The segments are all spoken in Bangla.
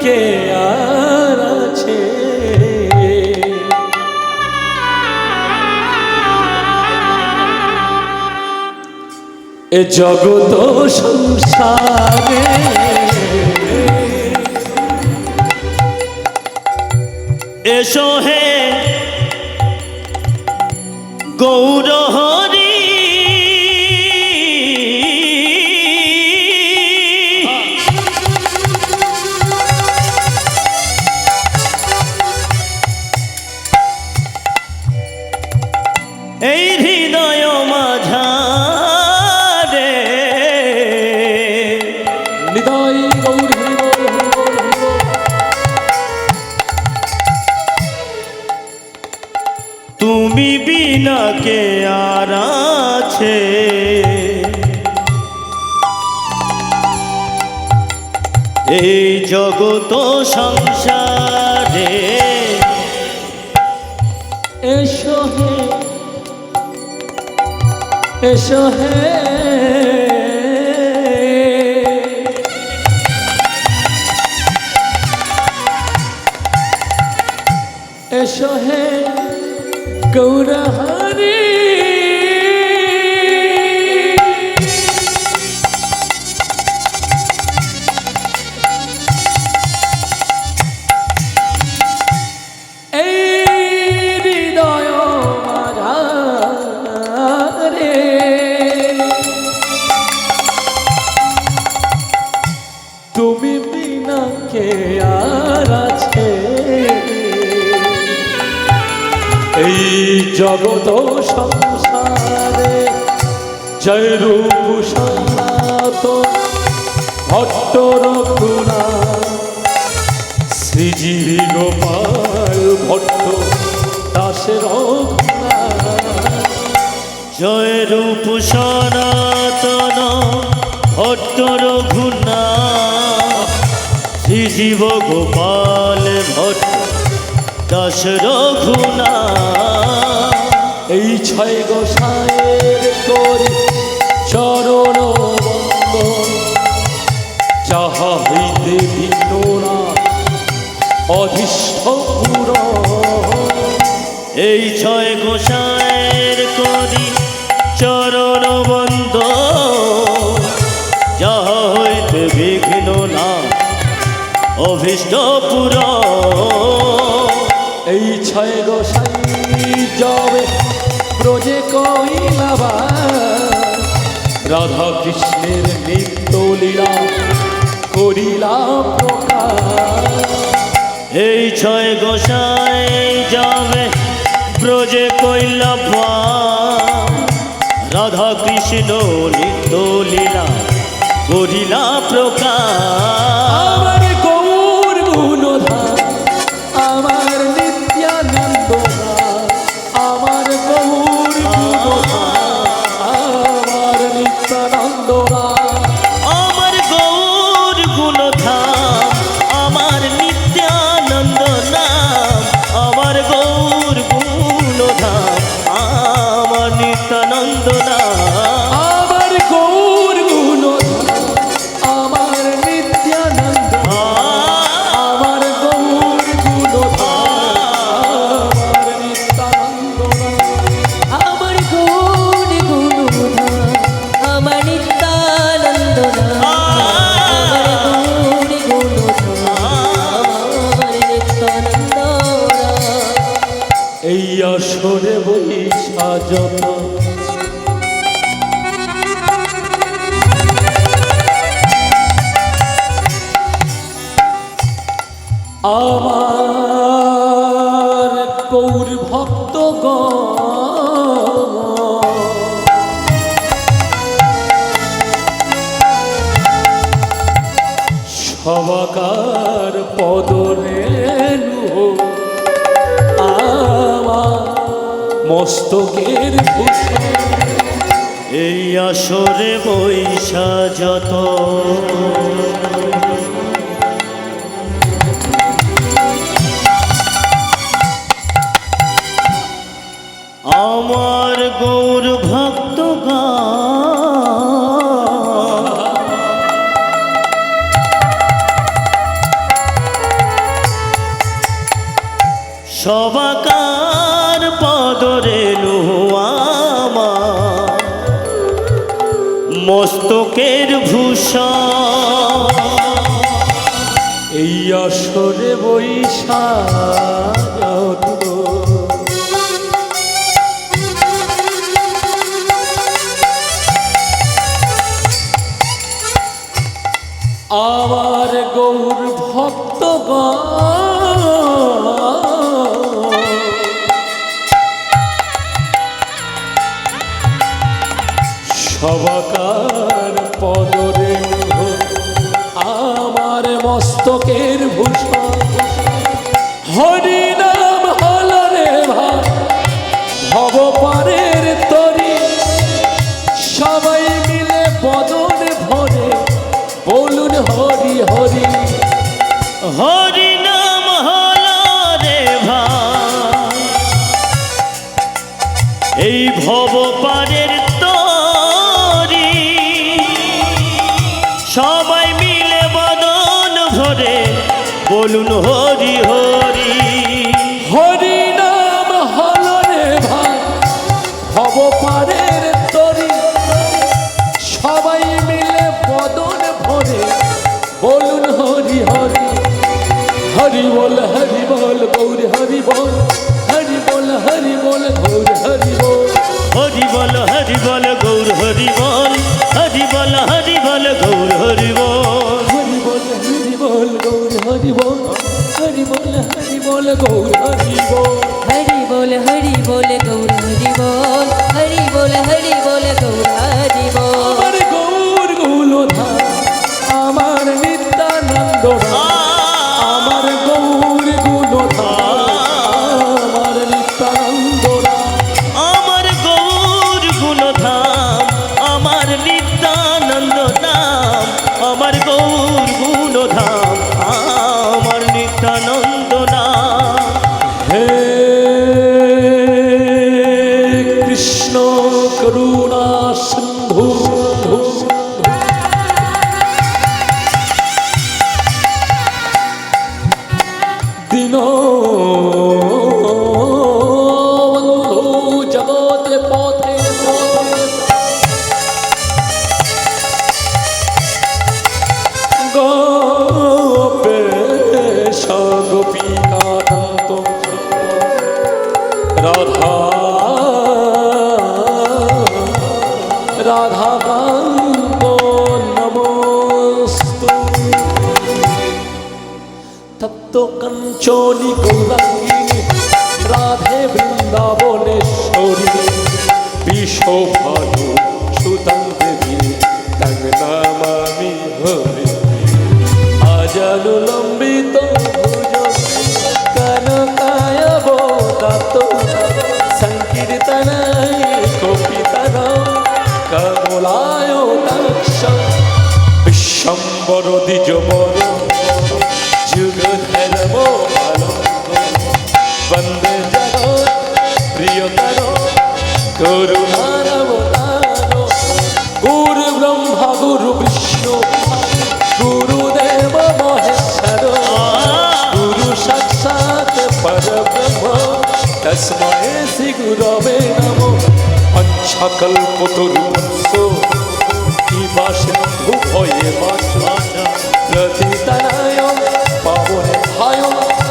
কে আর আছে এ জগত সংসারে এসো হে গৌর হরি এই হৃদয় মাঝারে হৃদয় গৌর তুমি বিনা কে আর আছে এই জগত সংসারে এসো হে এসো হে এসো হে গৌর হরি তুমি বিনা কে আর আছে এই জগত সংসারে জয় রূপ সনাতন ভট্ট রঘুনাথ শ্রীজীবী গোপাল ভট্ট দাসের রঘুনাথ জয় রূপ সনাতন ভট্ট রঘুনাথ শ্রীজীব গোপাল ভট্ট দাস রঘুনাথ এই ছয় গোসাইয়ের করি চরণ বন্দন যাহা হইতে ভিন্ন না অধিষ্ঠ পুরন এই ছয় গোসাইয়ের করি চরণ বন্দ যাহা হইতে বিঘ্ন না অভীষ্ট পুরন এই ছয় গোসাই যাবে ব্রজে কইলাবা রাধা কৃষ্ণের নিত্য লীলা করিলা প্রকাশ এই ছয় গোসাই যাবে ব্রজে কইলাবা রাধা কৃষ্ণ নিত্য লীলা করিলা প্রকাশ আমার গৌর গুণধাম আমার নিত্যানন্দ আমার গৌর গুণধাম আমার নিত্যানন্দ আমার গৌর গুণধাম আমার নিত্যানন্দ নাম আমার গৌর গুণধাম আমার নিত্যানন্দ নাম আমার গৌর গুণধাম আমার নিত্যানন্দ আমার গৌর গুণধাম আমার নিত্যানন্দ আমার গৌর গুণধাম আমার নিত্যানন্দ আমার গৌর গুণধাম আমার নিত্যানন্দ এই আসরে বৈশা যত আমার গৌর ভক্তগণ সবাকার পদরেণু আমার মস্তকের ভূষণ এই আসরে বৈশা যত আমার গৌর ভক্তগণ সবাকার পদরেণু আমার মস্তকের ভূষণ। এই আসরে বৈশা আমার গৌর ভক্তগণ সবাকার পদরেণু আমার মস্তকের ভূষণ। হরি নাম হল রে ভাই ভব পারের তরি, সবাই মিলে বদন ভরে বলুন হরি হরি। হরি নাম হল রে ভাই এই ভব পারের তরি, সবাই মিলে বদন ভরে বলুন হরি হরি। হরি নাম হল রে ভাই ভব পারের তরি, সবাই মিলে বদন ভরে বলুন হরি হরি। হরি বল গৌর হরি বল, হরি বল গৌর হরি বল। হরি বল গৌর হরি বল, হরি বল গৌর হরি বল। হরি বল গৌর হরি বল, হরি বল গৌর হরি বল। হরি বল গৌর হরি বল, হরি বল গৌর হরি বল। আমার গৌর গুণধাম আমার নিত্যানন্দ রাম, আমার গৌর গুণধাম আমার নিত্যানন্দ রাম। আমার গৌর গুণধাম আমার নিত্যানন্দ নাম, আমার গৌর গুণধাম আমার নিত্যানন্দ নাম। হে কৃষ্ণ করুণা সিন্ধু দীনবন্ধু জগতে পথে গোপেশ গোপীকান্ত রাধা রাধাকান্ত নমস্তু। তপ্ত কাঞ্চনী গৌরাঙ্গিনী রাধে বৃন্দাবনেশ্বরী, বিশ্বভানু সুতং দেবী তং নমামি হরি। আজানুলম্বিত ভুজ কনকায়বোদাত সংকীর্তনায় কপিতন কমলায়তাক্ষ বিশ্বম্বর দ্বিজবর যুগধর্ম বন্দে জগৎ প্রিয়তর করুণারবতার। গুরু ব্রহ্মা গুরু বিষ্ণু গুরুদেব মহেশ্বর, গুরু সাক্ষাৎ পরব্রহ্ম তস্मै শ্রী গুরবে নমঃ। পঞ্চকল্পতরুবংশ কৃপা সিন্ধু ভয়েমাচ প্রতিতনায় পাবনে ভায়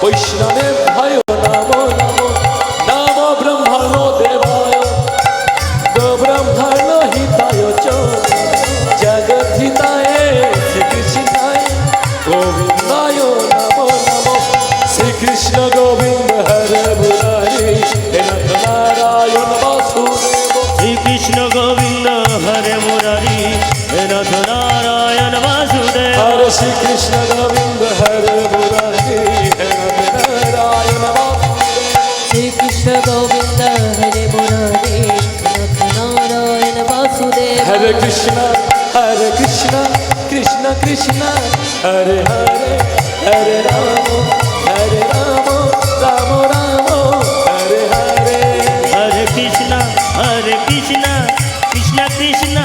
বৈষ্ণবে ভায় নমো নমো। নম ব্রহ্মণ দেবায় গো ব্রহ্মণ হিতায় চ জগদ্ধিতায় শ্রীকৃষ্ণায় গোবিন্দায় নমো নমো। শ্রীকৃষ্ণ গোবিন্দ হরে মুরারি হে নাথ নারায়ণ বাসুদেব। শ্রীকৃষ্ণ গোবিন্দ হরে মুরারি হে নাথ নারায়ণ বাসুদেব। হরে শ্রীকৃষ্ণ গোবিন্দ হরে মুরারি হে নাথ নারায়ণ বাসুদেব। শ্রীকৃষ্ণ গোবিন্দ হরে মুরারি নাথ নারায়ণ বাসুদেব। হরে কৃষ্ণ কৃষ্ণ কৃষ্ণ হরে হরে, হরে রাম রাম রাম হরে হরে। হরে কৃষ্ণ কৃষ্ণ কৃষ্ণ